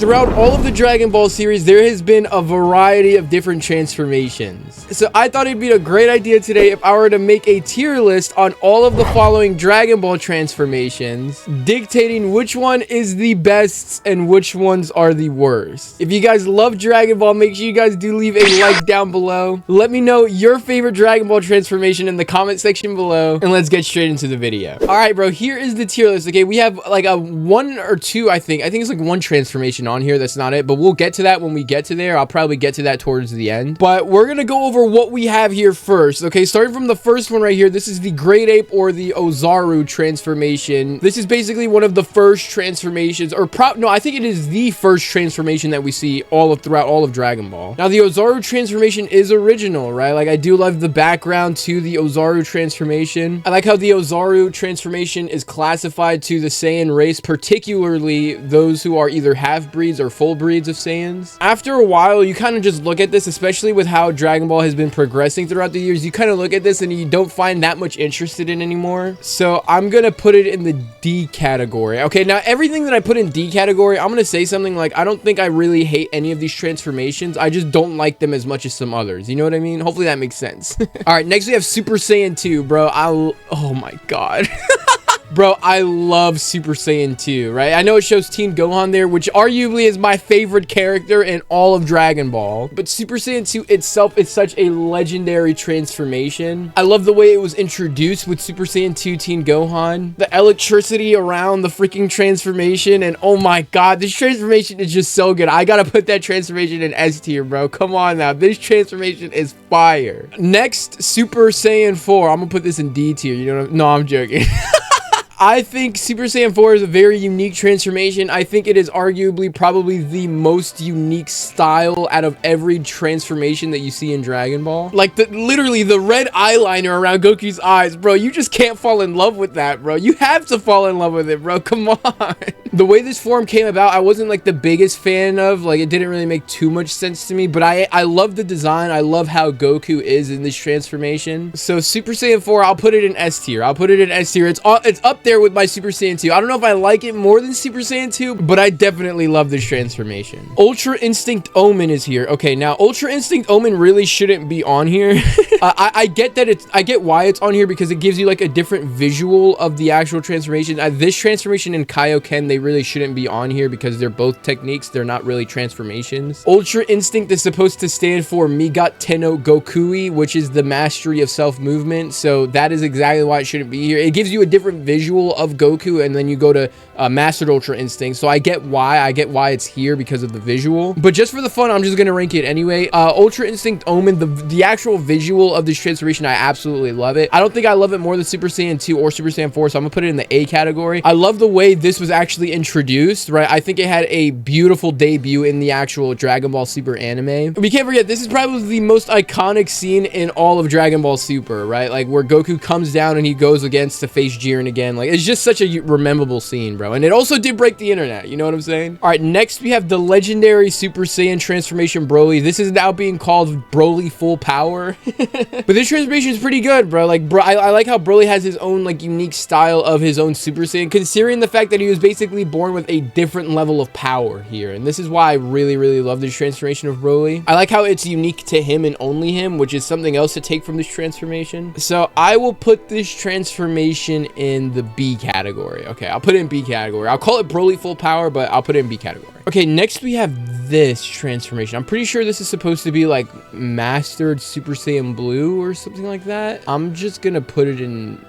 throughout all of the Dragon Ball series, there has been a variety of different transformations. So I thought it'd be a great idea today if I were to make a tier list on all of the following Dragon Ball transformations, dictating which one is the best and which ones are the worst. If you guys love Dragon Ball, make sure you guys do leave a like down below. Let me know your favorite Dragon Ball transformation in the comment section below, and let's get straight into the video. All right, bro, here is the tier list. Okay, we have like a 1 or 2, I think it's like 1 transformation on here. That's not it, but we'll get to that when we get to there. I'll probably get to that towards the end, but we're gonna go over what we have here first. Okay, starting from the first one right here, this is the Great Ape or the Ozaru transformation. This is basically one of the first transformations, or no, I think it is the first transformation that we see throughout all of Dragon Ball. Now, the Ozaru transformation is original, right? Like, I do love the background to the Ozaru transformation. I like how the Ozaru transformation is classified to the Saiyan race, particularly those who are either half-breeds or full breeds of Saiyans. After a while, you kind of just look at this, especially with how Dragon Ball has been progressing throughout the years, you kind of look at this and you don't find that much interested in anymore. So I'm gonna put it in the D category. Okay, now everything that I put in D category, I'm gonna say something like, I don't think I really hate any of these transformations. I just don't like them as much as some others. You know what I mean? Hopefully that makes sense. All right, next we have Super Saiyan 2, bro. Oh my God. Bro, I love Super Saiyan 2, right? I know it shows Teen Gohan there, which arguably is my favorite character in all of Dragon Ball. But Super Saiyan 2 itself is such a legendary transformation. I love the way it was introduced with Super Saiyan 2 Teen Gohan. The electricity around the freaking transformation, and oh my God, this transformation is just so good. I gotta put that transformation in S tier, bro. Come on now. This transformation is fire. Next, Super Saiyan 4. I'm gonna put this in D tier. You know what No, I'm joking. I think Super Saiyan 4 is a very unique transformation. I think it is arguably probably the most unique style out of every transformation that you see in Dragon Ball. Like, literally the red eyeliner around Goku's eyes, bro. You just can't fall in love with that, bro. You have to fall in love with it, bro. Come on. The way this form came about, I wasn't like the biggest fan of. Like, it didn't really make too much sense to me, but I love the design. I love how Goku is in this transformation. So Super Saiyan 4, I'll put it in S tier. I'll put it in S tier. It's up there with my Super Saiyan 2. I don't know if I like it more than Super Saiyan 2, but I definitely love this transformation. Ultra Instinct Omen is here. Okay, now Ultra Instinct Omen really shouldn't be on here. I get that I get why it's on here, because it gives you like a different visual of the actual transformation. This transformation in Kaioken, they really shouldn't be on here because they're both techniques. They're not really transformations. Ultra Instinct is supposed to stand for Migat Tenno Gokui, which is the mastery of self-movement. So that is exactly why it shouldn't be here. It gives you a different visual of Goku, and then you go to Mastered Ultra Instinct. So I get why it's here, because of the visual. But just for the fun, I'm just gonna rank it anyway. Ultra Instinct Omen, the actual visual of this transformation, I absolutely love it. I don't think I love it more than Super Saiyan 2 or Super Saiyan 4, so I'm gonna put it in the A category. I love the way this was actually introduced, right? I think it had a beautiful debut in the actual Dragon Ball Super anime. We can't forget, this is probably the most iconic scene in all of Dragon Ball Super, right? Like, where Goku comes down and he goes against to face Jiren again. Like, it's just such a rememberable scene, bro. And it also did break the internet, you know what I'm saying? All right, next we have the legendary Super Saiyan transformation Broly. This is now being called Broly Full Power. But this transformation is pretty good, bro. Like, bro, I like how Broly has his own like unique style of his own Super Saiyan, considering the fact that he was basically born with a different level of power here. And this is why I really love this transformation of Broly. I like how it's unique to him and only him, which is something else to take from this transformation. So I will put this transformation in the B category. Okay, I'll put it in B category. I'll call it Broly Full Power, but I'll put it in B category. Okay, next we have this transformation. I'm pretty sure this is supposed to be like Mastered Super Saiyan Blue or something like that. I'm just gonna put it in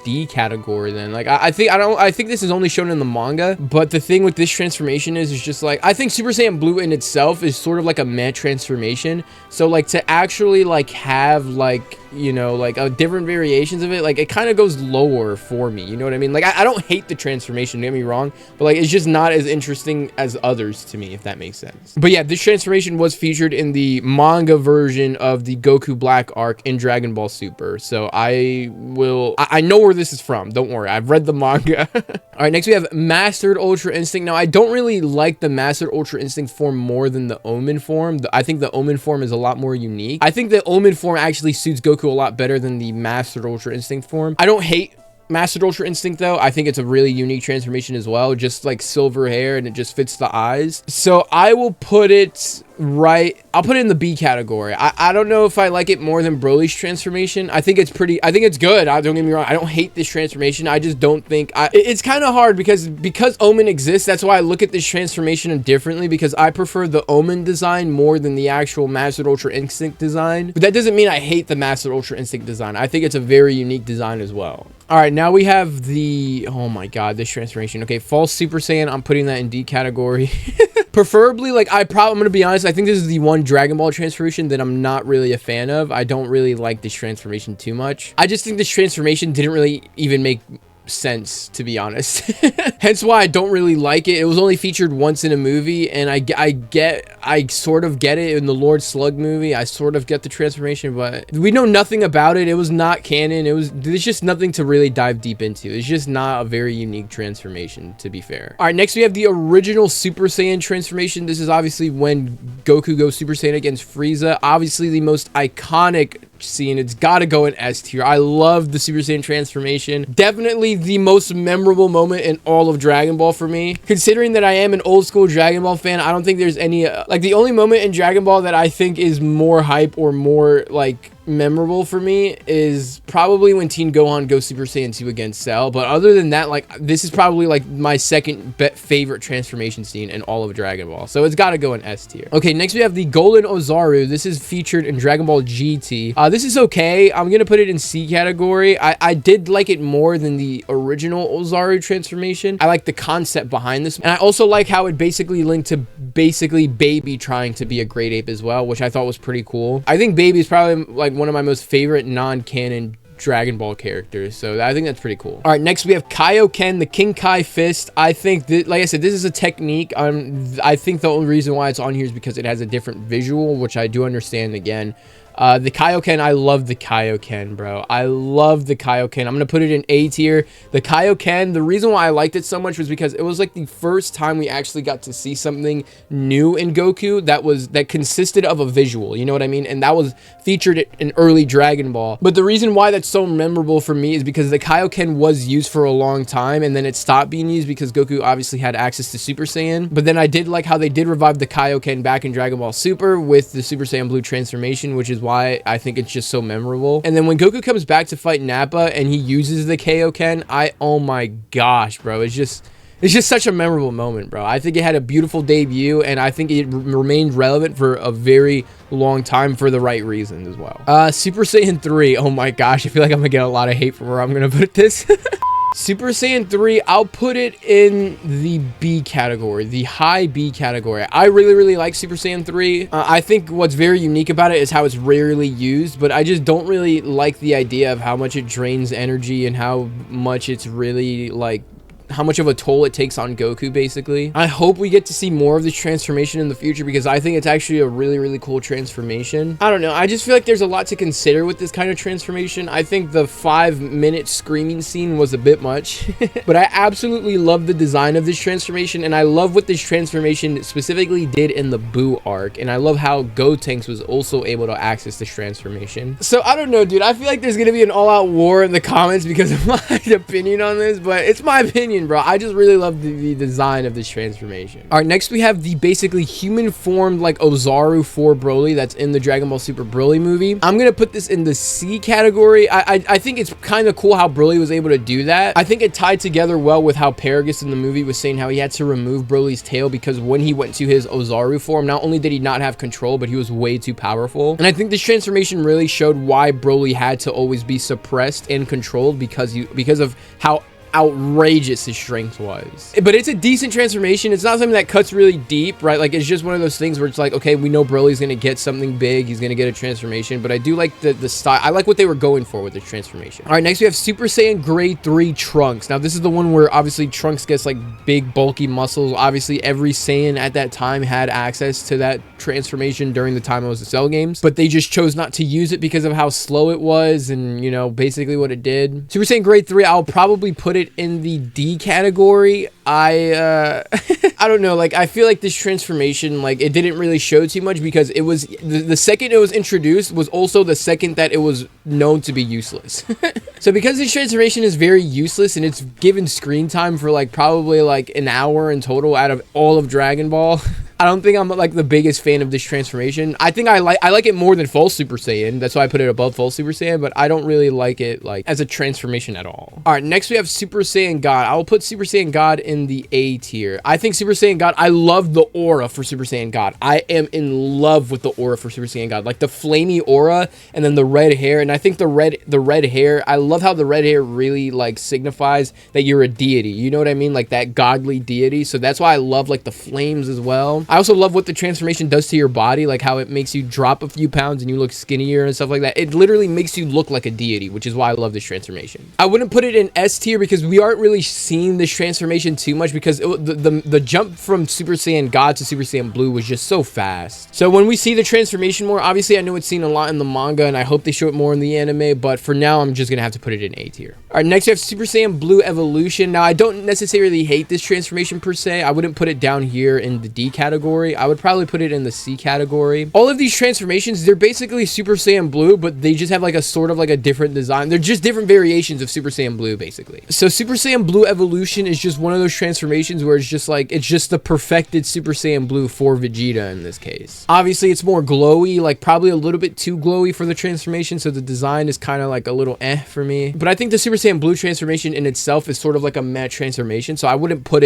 D category then. Like, I think this is only shown in the manga, but the thing with this transformation is just like, I think Super Saiyan Blue in itself is sort of like a meh transformation. So like, to actually like have like, you know, like different variations of it, like it kind of goes lower for me, you know what I mean? Like, I don't hate the transformation, don't get me wrong, but like, it's just not as interesting as others to me, if that makes sense. But yeah, this transformation was featured in the manga version of the Goku Black arc in Dragon Ball Super. So I know where this is from, don't worry, I've read the manga. All right, next we have Mastered Ultra Instinct. Now, I don't really like the Mastered Ultra Instinct form more than the Omen form. I think the Omen form is a lot more unique. I think the Omen form actually suits Goku a lot better than the Mastered Ultra Instinct form. I don't hate Mastered Ultra Instinct, though. I think it's a really unique transformation as well. Just like silver hair, and it just fits the eyes. So I will put it right. I'll put it in the B category. I don't know if I like it more than Broly's transformation. I think it's good. Don't get me wrong. I don't hate this transformation. I just don't think it's kind of hard because Omen exists. That's why I look at this transformation differently, because I prefer the Omen design more than the actual Mastered Ultra Instinct design. But that doesn't mean I hate the Mastered Ultra Instinct design. I think it's a very unique design as well. All right, now we have the, oh my god, this transformation. Okay, False Super Saiyan, I'm putting that in D category. Preferably, like, I'm gonna be honest, I think this is the one Dragon Ball transformation that I'm not really a fan of. I don't really like this transformation too much. I just think this transformation didn't really even make sense, to be honest. Hence why I don't really like it. It was only featured once in a movie, and I sort of get it in the Lord Slug movie. I sort of get the transformation, but we know nothing about it. It was not canon. There's just nothing to really dive deep into. It's just not a very unique transformation, to be fair. All right, next we have the original Super Saiyan transformation. This is obviously when Goku goes Super Saiyan against Frieza. Obviously the most iconic scene. It's got to go in S tier. I love the Super Saiyan transformation. Definitely the most memorable moment in all of Dragon Ball for me. Considering that I am an old school Dragon Ball fan, I don't think there's any like, the only moment in Dragon Ball that I think is more hype or more like memorable for me is probably when Teen Gohan goes Super Saiyan 2 against Cell. But other than that, like, this is probably like my second favorite transformation scene in all of Dragon Ball, so it's got to go in S tier. Okay, next we have the Golden Ozaru. This is featured in Dragon Ball GT. This is okay. I'm gonna put it in C category. I did like it more than the original Ozaru transformation. I like the concept behind this, and I also like how it basically linked to basically Baby trying to be a great ape as well, which I thought was pretty cool. I think Baby is probably like one of my most favorite non-canon Dragon Ball characters, so I think that's pretty cool. All right, next we have Kaioken, the King Kai Fist. I think that, like I said, this is a technique. I think the only reason why it's on here is because it has a different visual, which I do understand. Again, the Kaioken, I love the Kaioken, bro. I love the Kaioken. I'm gonna put it in A tier. The Kaioken, the reason why I liked it so much was because it was like the first time we actually got to see something new in Goku that consisted of a visual, you know what I mean? And that was featured in early Dragon Ball. But the reason why that's so memorable for me is because the Kaioken was used for a long time, and then it stopped being used because Goku obviously had access to Super Saiyan. But then I did like how they did revive the Kaioken back in Dragon Ball Super with the Super Saiyan Blue transformation, which is why I think it's just so memorable. And then when Goku comes back to fight Nappa and he uses the Kaioken, oh my gosh, bro, it's just such a memorable moment, bro. I think it had a beautiful debut, and I think it remained relevant for a very long time for the right reasons as well. Super Saiyan 3, oh my gosh, I feel like I'm gonna get a lot of hate for where I'm gonna put this. Super Saiyan 3, I'll put it in the B category, the high B category. I really like Super Saiyan 3. I think what's very unique about it is how it's rarely used, but I just don't really like the idea of how much it drains energy and how much it's really like, how much of a toll it takes on Goku, basically. I hope we get to see more of this transformation in the future, because I think it's actually a really cool transformation. I don't know, I just feel like there's a lot to consider with this kind of transformation. I think the 5-minute screaming scene was a bit much, but I absolutely love the design of this transformation, and I love what this transformation specifically did in the Boo arc, and I love how Gotenks was also able to access this transformation. So I don't know, dude, I feel like there's gonna be an all-out war in the comments because of my opinion on this, but it's my opinion, bro. I just really love the design of this transformation. All right, next we have the basically human formed like Ozaru for Broly that's in the Dragon Ball Super Broly movie. I'm gonna put this in the C category. I think it's kind of cool how Broly was able to do that. I think it tied together well with how Paragus in the movie was saying how he had to remove Broly's tail because when he went to his Ozaru form, not only did he not have control, but he was way too powerful. And I think this transformation really showed why Broly had to always be suppressed and controlled because of how outrageous his strength was. But it's a decent transformation. It's not something that cuts really deep, right? Like, it's just one of those things where it's like, okay, we know Broly's gonna get something big, he's gonna get a transformation, but I do like the style. I like what they were going for with this transformation. All right, next we have Super Saiyan Grade 3 Trunks. Now this is the one where obviously Trunks gets like big bulky muscles. Obviously every Saiyan at that time had access to that transformation during the time it was the Cell games, but they just chose not to use it because of how slow it was and, you know, basically what it did. Super Saiyan Grade 3, I'll probably put it it in the D category. I don't know, like, I feel like this transformation, like, it didn't really show too much because it was, the second it was introduced was also the second that it was known to be useless. So because this transformation is very useless and it's given screen time for, like, probably, like, an hour in total out of all of Dragon Ball, I don't think I'm like the biggest fan of this transformation. I think I like it more than full Super Saiyan. That's why I put it above full Super Saiyan, but I don't really like it like as a transformation at all. All right, next we have Super Saiyan God. I will put Super Saiyan God in the A tier. I think Super Saiyan God, I love the aura for Super Saiyan God. I am in love with the aura for Super Saiyan God. Like the flamey aura and then the red hair. And I think the red hair, I love how the red hair really like signifies that you're a deity. You know what I mean? Like that godly deity. So that's why I love like the flames as well. I also love what the transformation does to your body, like how it makes you drop a few pounds and you look skinnier and stuff like that. It literally makes you look like a deity, which is why I love this transformation. I wouldn't put it in S tier because we aren't really seeing this transformation too much because the jump from Super Saiyan God to Super Saiyan Blue was just so fast. So when we see the transformation more, obviously I know it's seen a lot in the manga and I hope they show it more in the anime, but for now I'm just gonna have to put it in A tier. All right, next we have Super Saiyan Blue Evolution. Now I don't necessarily hate this transformation per se. I wouldn't put it down here in the D category. I would probably put it in the C category. All of these transformations, they're basically Super Saiyan Blue, but they just have like a sort of like a different design. They're just different variations of Super Saiyan Blue, basically. So Super Saiyan Blue Evolution is just one of those transformations where it's just like, it's just the perfected Super Saiyan Blue for Vegeta in this case. Obviously, it's more glowy, like probably a little bit too glowy for the transformation, so the design is kind of like a little for me. But I think the Super Saiyan Blue transformation in itself is sort of like a meh transformation, so I wouldn't put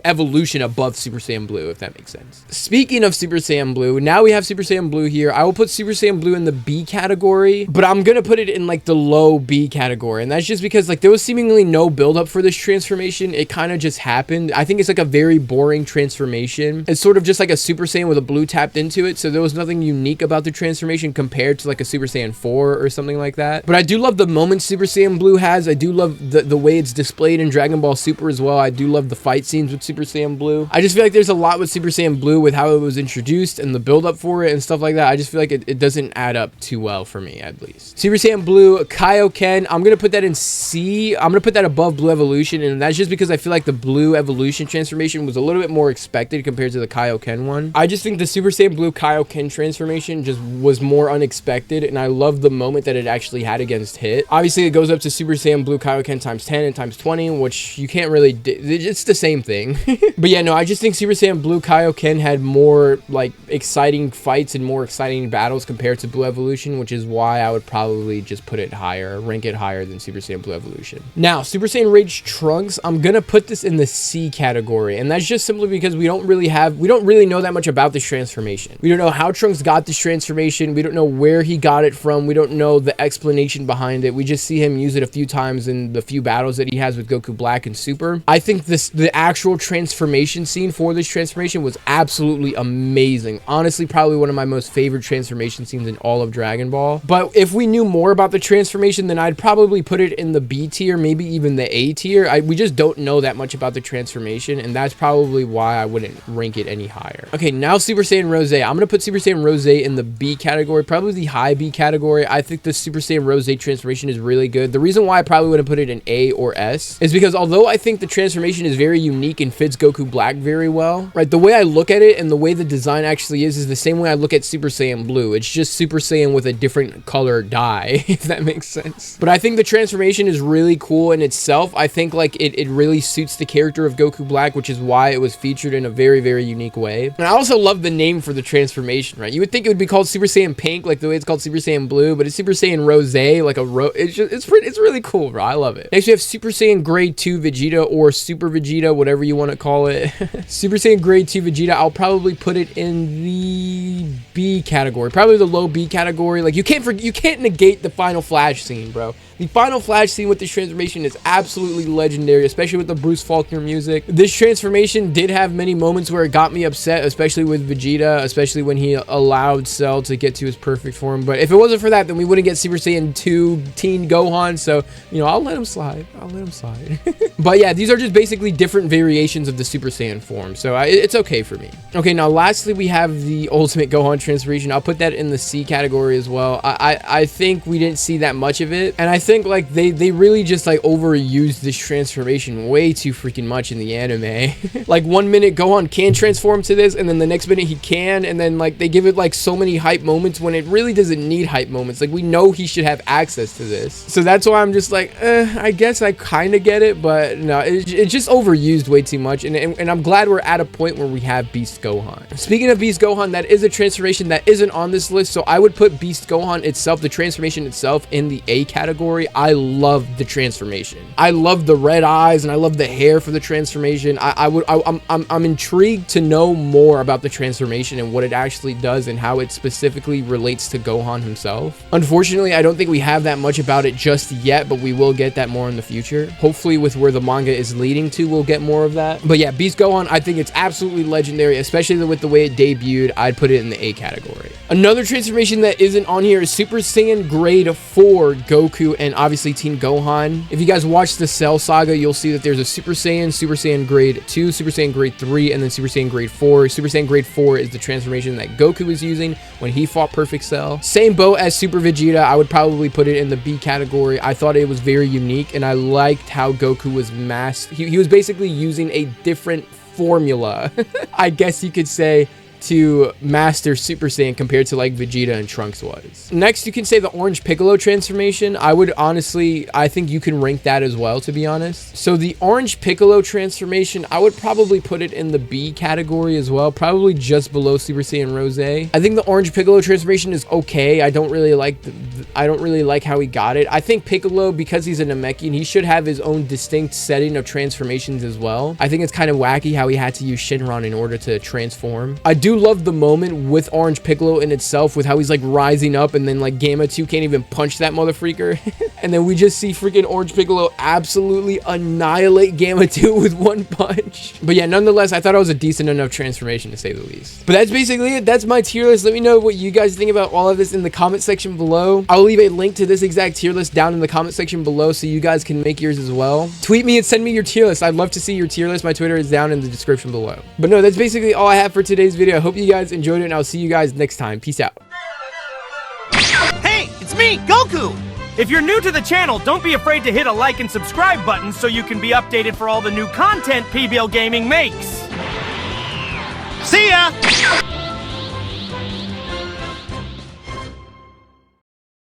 Evolution above Super Saiyan Blue, if that makes sense. Speaking of Super Saiyan Blue, now we have Super Saiyan Blue here. I will put Super Saiyan Blue in the B category, but I'm gonna put it in like the low B category, and that's just because like there was seemingly no build-up for this transformation. It kind of just happened. I think it's like a very boring transformation. It's sort of just like a Super Saiyan with a blue tapped into it, so there was nothing unique about the transformation compared to like a Super Saiyan 4 or something like that. But I do love the moments Super Saiyan Blue has. I do love the way it's displayed in Dragon Ball Super as well. I do love the fight scenes with Super Saiyan Blue. I just feel like there's a lot with Super Saiyan Blue with how it was introduced and the build up for it and stuff like that. I just feel like it doesn't add up too well for me, at least. Super Saiyan Blue Kaioken, I'm gonna put that in C. I'm gonna put that above Blue Evolution, and that's just because I feel like the Blue Evolution transformation was a little bit more expected compared to the Kaioken one. I just think the Super Saiyan Blue Kaioken transformation just was more unexpected, and I love the moment that it actually had against Hit. Obviously, it goes up to Super Saiyan Blue Kaioken times 10 and times 20, which you can't really, it's the same thing. But yeah, no, I just think Super Saiyan Blue Kaioken had more like exciting fights and more exciting battles compared to Blue Evolution, which is why I would probably just put it higher, rank it higher than Super Saiyan Blue Evolution. Now, Super Saiyan Rage Trunks, I'm gonna put this in the C category, and that's just simply because we don't really know that much about this transformation. We don't know how Trunks got this transformation. We don't know where he got it from. We don't know the explanation behind it. We just see him use it a few times in the few battles that he has with Goku Black and Super. I think the actual transformation scene for this transformation was absolutely amazing. Honestly, probably one of my most favorite transformation scenes in all of Dragon Ball. But if we knew more about the transformation, then I'd probably put it in the B tier, maybe even the A tier. We just don't know that much about the transformation, and that's probably why I wouldn't rank it any higher. Okay, now Super Saiyan Rose. I'm gonna put Super Saiyan Rose in the B category, probably the high B category. I think the Super Saiyan Rose transformation is really good. The reason why I probably wouldn't put it in A or S is because although I think the transformation is very unique and fits Goku Black very well, right, the way I look at it and the way the design actually is the same way I look at Super Saiyan Blue. It's just Super Saiyan with a different color dye, if that makes sense. But I think the transformation is really cool in itself. I think like it really suits the character of Goku Black, which is why it was featured in a very, very unique way. And I also love the name for the transformation, right? You would think it would be called Super Saiyan Pink, like the way it's called Super Saiyan Blue, but it's Super Saiyan Rose, like a it's really cool, bro. I love it. Next we have Super Saiyan Grade 2 Vegeta, or Super Vegeta, whatever you want to call it. Super Saiyan Grade 2 Vegeta, I'll probably put it in the B category, probably the low B category. Like you can't negate the final Flash scene, bro. The final Flash scene with this transformation is absolutely legendary, especially with the Bruce Faulkner music. This transformation did have many moments where it got me upset, especially with Vegeta, especially when he allowed Cell to get to his perfect form. But if it wasn't for that, then we wouldn't get Super Saiyan 2 Teen Gohan. So, you know, I'll let him slide. But yeah, these are just basically different variations of the Super Saiyan form. So it's okay for me. Okay, now lastly, we have the Ultimate Gohan transformation, I'll put that in the C category as well. I think we didn't see that much of it, and I think like they really just like overused this transformation way too freaking much in the anime. Like 1 minute Gohan can transform to this, and then the next minute he can, and then like they give it like so many hype moments when it really doesn't need hype moments. Like we know he should have access to this, so that's why I'm just like, I guess I kind of get it, but no, it's just overused way too much, and I'm glad we're at a point where we have Beast Gohan. Speaking of Beast Gohan, that is a transformation that isn't on this list, so I would put Beast Gohan itself, the transformation itself, in the A category. I love the transformation. I love the red eyes, and I love the hair for the transformation. I'm intrigued to know more about the transformation and what it actually does and how it specifically relates to Gohan himself. Unfortunately, I don't think we have that much about it just yet, but we will get that more in the future. Hopefully with where the manga is leading to, we'll get more of that. But yeah, Beast Gohan, I think it's absolutely legendary, especially with the way it debuted. I'd put it in the A category. Another transformation that isn't on here is Super Saiyan Grade 4 Goku and obviously Teen Gohan. If you guys watch the Cell Saga, you'll see that there's a Super Saiyan Grade 2, Super Saiyan Grade 3, and then Super Saiyan Grade 4. Super Saiyan Grade 4 is the transformation that Goku was using when he fought Perfect Cell. Same boat as Super Vegeta. I would probably put it in the B category. I thought it was very unique, and I liked how Goku was masked. He was basically using a different formula, I guess you could say, to master Super Saiyan compared to like Vegeta and Trunks was. Next, you can say the Orange Piccolo transformation. I think you can rank that as well, to be honest. So the Orange Piccolo transformation, I would probably put it in the B category as well, probably just below Super Saiyan Rose. I think the Orange Piccolo transformation is okay. I don't really like how he got it. I think Piccolo, because he's a Namekian, he should have his own distinct setting of transformations as well. I think it's kind of wacky how he had to use Shinron in order to transform. I do love the moment with Orange Piccolo in itself, with how he's like rising up and then like Gamma 2 can't even punch that motherfreaker. And then we just see freaking Orange Piccolo absolutely annihilate Gamma 2 with one punch. But yeah, nonetheless, I thought it was a decent enough transformation, to say the least. But that's basically it. That's my tier list. Let me know what you guys think about all of this in the comment section below. I'll leave a link to this exact tier list down in the comment section below so you guys can make yours as well. Tweet me and send me your tier list. I'd love to see your tier list. My Twitter is down in the description below. But no, that's basically all I have for today's video. I hope you guys enjoyed it, and I'll see you guys next time. Peace out. Hey, it's me, Goku! If you're new to the channel, don't be afraid to hit a like and subscribe button so you can be updated for all the new content PBL Gaming makes. See ya!